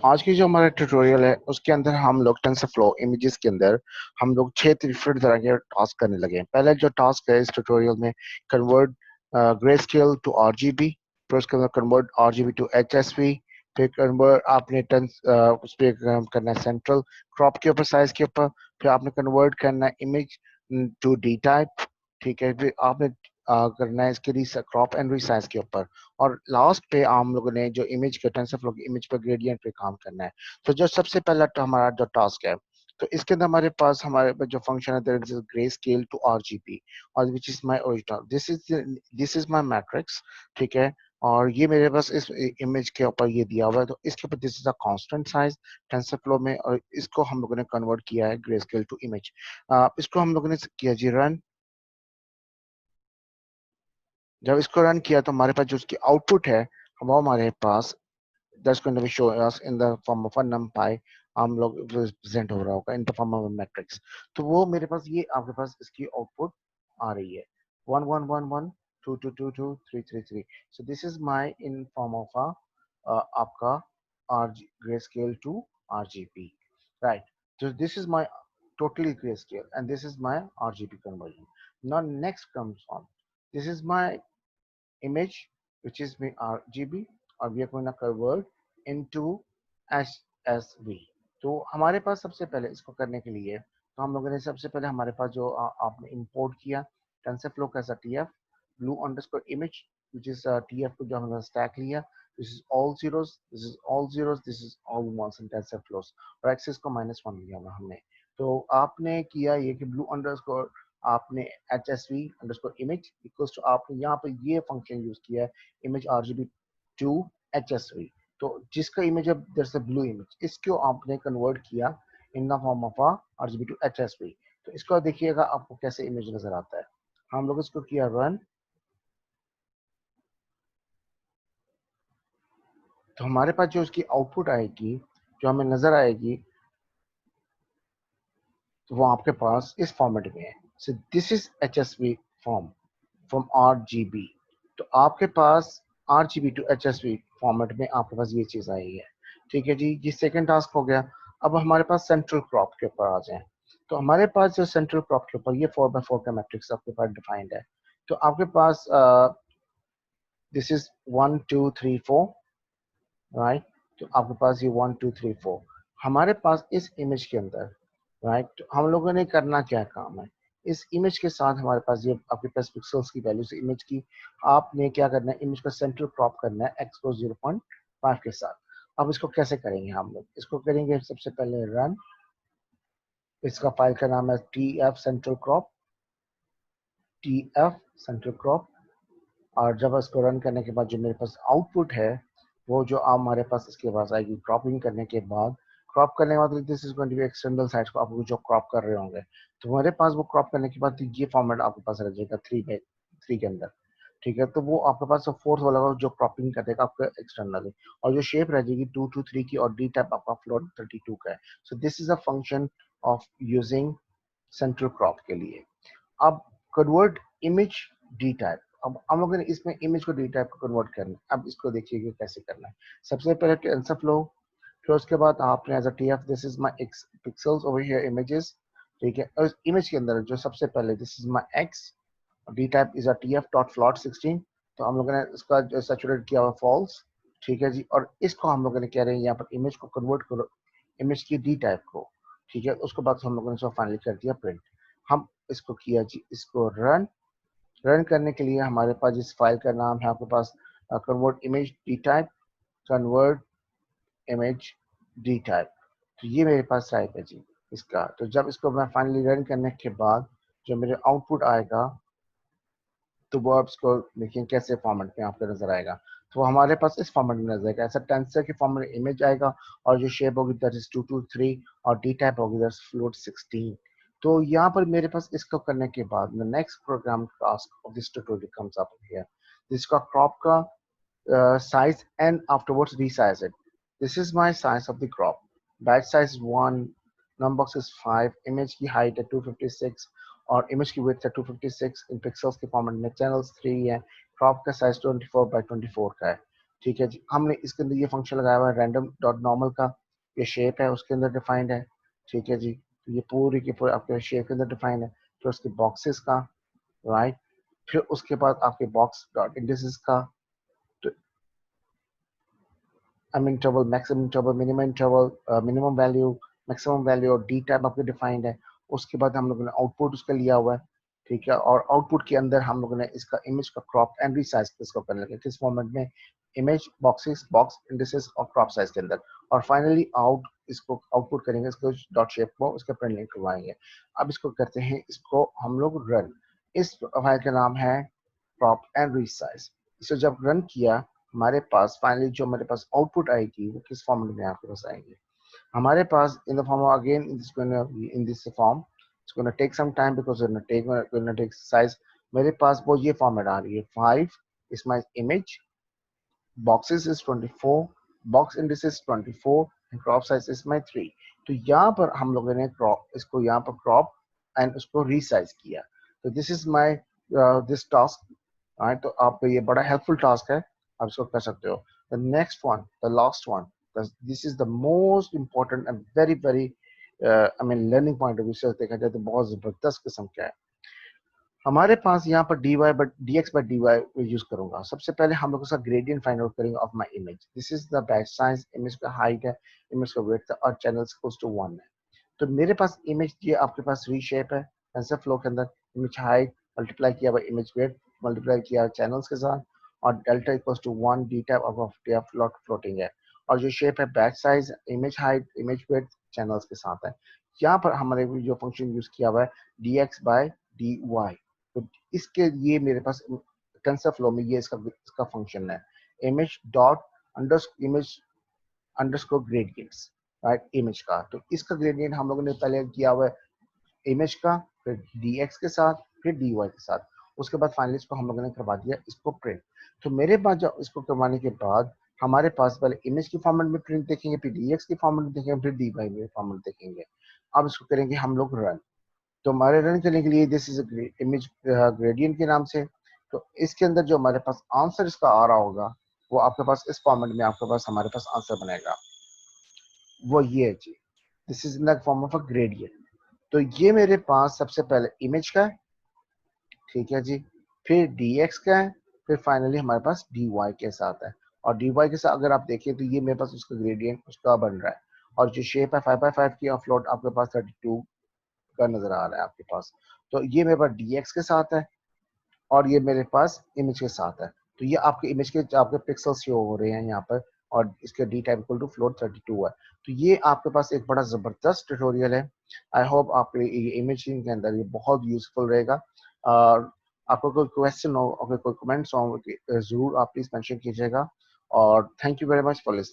आज की जो हमारा ट्यूटोरियल है उसके अंदर हम लोग टेंसरफ्लो इमेजेस के अंदर हम लोग 6 डिफरेंट तरह के टास्क करने लगे हैं। पहले जो टास्क है इस ट्यूटोरियल में, convert grey scale to RGB, फिर उसके अंदर कन्वर्ट आरजीबी टू एचएसवी, फिर कन्वर्ट आपने उस पर करना है सेंट्रल क्रॉप के ऊपर, साइज के ऊपर, फिर आपने कन्वर्ट करना है इमेज टू डी टाइप। ठीक है, फिर आपने करना है इसके क्रॉप एंड रिसाइज के ऊपर, और लास्ट पे हम लोगों ने जो इमेज के टेंसरफ्लो की इमेज पर ग्रेडियंट पे काम करना है। तो जो सबसे पहला हमारा जो टास्क है, तो इसके अंदर हमारे पास जो फंक्शन है, that is grey scale to RGB, और which is my original, this is my matrix. ठीक है, और ये मेरे पास इस इमेज के ऊपर ये दिया हुआ है, तो इसके ऊपर this is a constant size TensorFlow में, और इसको हम लोगों ने कन्वर्ट किया है ग्रे स्केल टू इमेज। इसको हम लोगों ने किया जी रन। जब इसको रन किया तो हमारे पास जो उसकी आउटपुट है वो हमारे पास that's going to be showing us in the form of a numpy, हम लोग प्रेजेंट हो रहा होगा इन द फॉर्म ऑफ मैट्रिक्स। तो वो मेरे पास ये आपके पास इसकी आउटपुट आ रही है 1111 2222 333। So this is my in form of a आपका or grey scale to RGB, right. so this is my totally grayscale and this is my RGB conversion. Now next comes on, this is my image which is my RGB, और we are going to convert into SSV। तो हमारे पास सबसे पहले इसको करने के लिए, तो हम लोगों ने सबसे पहले हमारे पास जो आपने इंपोर्ट किया टेंसरफ्लो का TF blue underscore image which is TF को जो हमने स्टैक लिया, this is all zeros, this is all zeros, this is all ones in टेंसरफ्लोस, और एक्सेस को -1 लिया हुआ हमने। तो आपने किया ये कि blue underscore आपने hsv underscore image equals to, आपने यहाँ पे ये फंक्शन यूज किया है इमेज आरजीबी टू hsv। तो जिसका इमेज है दैट्स द ब्लू इमेज, इसको आपने कन्वर्ट किया in the form of RGB to hsv। तो इसको देखिएगा आपको कैसे इमेज नजर आता है। हम लोग इसको किया रन, तो हमारे पास जो उसकी आउटपुट आएगी, जो हमें नजर आएगी, तो वो आपके पास इस फॉर्मेट में है। सो this is hsv form from RGB। तो आपके पास RGB टू HSV फॉर्मेट में आपके पास ये चीज आई है। ठीक है जी, ये सेकंड टास्क हो गया। अब हमारे पास सेंट्रल क्रॉप के ऊपर आ जाए, तो हमारे पास जो सेंट्रल क्रॉप के ऊपर ये 4x4 का मैट्रिक्स आपके पास डिफाइंड है। तो आपके पास दिस इज 1 2 3 4, राइट। तो आपके पास ये 1 2 3 4 हमारे पास इस इमेज के अंदर, राइट। तो हम लोगों ने करना क्या काम है, इस इमेज के साथ हमारे पास ये आपके पास पिक्सल्स की वैल्यूज इमेज की, आपने क्या करना है, इमेज का सेंट्रल क्रॉप करना है एक्स को 0.5 के साथ। अब इसको कैसे करेंगे, हम लोग इसको करेंगे सबसे पहले रन। इसका फाइल का नाम है tf central crop। और जब इसको रन करने के बाद जो मेरे पास आउटपुट है, वो जो हमारे पास इसके पास आएगी क्रॉपिंग करने के बाद, क्रॉप करने के बाद this is going to be external side को आप जो क्रॉप कर रहे होंगे, तो हमारे पास वो क्रॉप करने के बाद ये फॉर्मेट आपके पास रह जाएगा 3 के अंदर। ठीक है, तो वो आपके पास फोर्थ वाला जो क्रॉपिंग कर देगा आपका एक्सटर्नली, और जो शेप रह जाएगी 2 to 3 की, और डी टाइप आपका फ्लोट 32 का है। सो this is a function of using central crop के लिए। अब कन्वर्ट इमेज डी टाइप, अब हम लोगों ने इसमें इमेज को डी टाइप को कन्वर्ट करना है। अब इसको देखिए कैसे करना है। सबसे पहले टेंसरफ्लो, फिर उसके बाद आपने as a TF, this is my x pixels over here images. ठीक है, और इमेज के अंदर जो सबसे पहले this is my x, D type is a TF dot float 16। तो हम लोगों ने इसका जो सैचुरेट किया हुआ फॉल्स। ठीक है जी, और इसको हम लोगों ने कह रहे हैं यहाँ पर इमेज को कन्वर्ट करो इमेज की डी टाइप को। ठीक है, उसके बाद हम लोगों ने इसको फाइनली कर दिया प्रिंट। हम इसको किया जी, इसको रन। रन करने के लिए हमारे पास इस फाइल का नाम है आपके पास convert image D type, convert image D type. तो ये मेरे पास टाइप है जी इसका। तो जब इसको मैं फाइनली रन करने के बाद जो मेरे आउटपुट आएगा, तो वो आप इसको देखिए कैसे फॉर्मेट में आपको नजर आएगा। तो हमारे पास इस फॉर्मेट में नजर आएगा, ऐसा टेंसर के फॉर्मेट में इमेज आएगा, और जो शेप होगी दैट इज 2 to 3, और डी टाइप होगी दैट फ्लोट 16। तो यहाँ पर मेरे पास इसको करने के बाद the next program task of this tutorial comes up here. जिसका क्रॉप का size and afterwards resize it. This is my size of the crop. Batch size 1, numbox is 5, image की height है 256, और image की width है 256 इन pixels के format में, channels 3 है, crop का size 24 by 24 का है। ठीक है जी। हमने इसके अंदर ये फंक्शन लगाया हुआ है रैंडम डॉट नॉर्मल का, ये शेप है उसके अंदर डिफाइंड है। ठीक है जी, तो ये पूरी की पूरी आपके शेप के अंदर डिफाइंड है। फिर उसके बॉक्सेस का, राइट, फिर उसके बाद आपके बॉक्स डॉट इंडिसेस का, तो interval, maximum interval, minimum interval, minimum value, maximum value और डी टाइप आपके डिफाइंड है। उसके बाद हम लोगों ने आउटपुट उसका लिया हुआ है। ठीक है, और आउटपुट के अंदर हम लोगों ने इसका इमेज का क्रॉप एंड रीसाइज इसको करने लगे, किस फॉर्मेट में, इमेज बॉक्सेस, बॉक्स इंडिसेस और क्रॉप साइज के अंदर। और फाइनली आउट इसको आउटपुट करेंगे, इसको डॉट शेप को उसके प्रिंट लिंक करवाएंगे। अब इसको करते हैं, इसको हम लोग रन। इस फाइल का नाम है क्रॉप एंड रीसाइज। इसे जब रन किया, हमारे पास फाइनली जो हमारे पास आउटपुट आएगी वो किस फॉर्मेट में आपके पास आएगी, हमारे पास in the form again in this form. it's going to take some time because going to take size। मेरे पास वो ये फॉर्मेट आ रही है, 5 is my image, boxes is 24, box index is 24 and crop size is my 3। तो यहाँ पर हम लोगों ने क्रॉप, इसको यहाँ पर क्रॉप एंड उसको रीसाइज किया। तो this is my this task. तो आप ये बड़ा हेल्पफुल टास्क है, आप इसको कर सकते हो। The next one, the last one, this is the most important and very very I mean learning point of view से देखा जाए तो बहुत जबरदस्त किस्म का है। हमारे पास यहाँ पर D Y but D X by D Y use करूंगा। सबसे पहले हम लोग उसका ग्रेडियंट फाइंड आउट करेंगे of my image. This is the batch size, image का हाइट है, इमेज का वेट है और चैनल इक्वल्स टू 1 है। तो मेरे पास इमेज ये आपके पास रीशेप है टेंसर फ्लो के अंदर, इमेज हाइट मल्टीप्लाई किया बाय इमेज वेट मल्टीप्लाई किया चैनल्स के साथ, और delta equals to 1 D type of float floating है। और जो शेप है batch size, image height, image width, channels के साथ है। यहाँ पर हमारे जो फंक्शन यूज किया हुआ है D X by D Y. तो इसके लिए मेरे पास टेंसर फ्लो में ये इसका फंक्शन है, image dot under image underscore gradients, right, image का। तो इसका ग्रेडियंट हम लोगों ने पहले किया हुआ है इमेज का, फिर dx के साथ, फिर dy के साथ। उसके बाद फाइनली इसको हम लोगों ने करवा दिया इसको प्रिंट। तो मेरे पास जब इसको करवाने के बाद हमारे पास पहले इमेज की फॉर्मेट में प्रिंट देखेंगे, फिर dx की फॉर्मेट में देखेंगे, फिर dy में फॉर्मेट देखेंगे। अब इसको करेंगे हम लोग रन। तो हमारे रन करने के लिए दिस इज इमेज ग्रेडियंट के नाम से। तो इसके अंदर जो हमारे पास आंसर इसका आ रहा होगा वो आपके पास इस फॉर्मेट में आपके पास हमारे पास आंसर बनेगा, वो ये है जी। This is in the form of a gradient. तो ये मेरे पास सबसे पहले इमेज का है, ठीक है जी, फिर dx का है, फिर फाइनली हमारे पास dy के साथ है। और dy के साथ अगर आप देखिए तो ये मेरे पास उसका ग्रेडियंट उसका बन रहा है। और जो शेप है 5/5 की और फ्लोट आपके पास 32 का नजर आ रहा है आपके पास। तो ये मेरे पास dx के साथ है और ये मेरे पास इमेज के साथ है। तो ये आपके इमेज के आपके पिक्सल्स शो हो रहे हैं यहाँ पर, और इसके D type equal to float 32 है। तो ये आपके पास एक बड़ा जबरदस्त ट्यूटोरियल है। आई होप आपके ये इमेजिंग के अंदर ये बहुत यूजफुल रहेगा। और आपको कोई क्वेश्चन हो, अगर कोई कमेंट्स हो, जरूर आप प्लीज मेंशन कीजिएगा। और thank you very much for listening.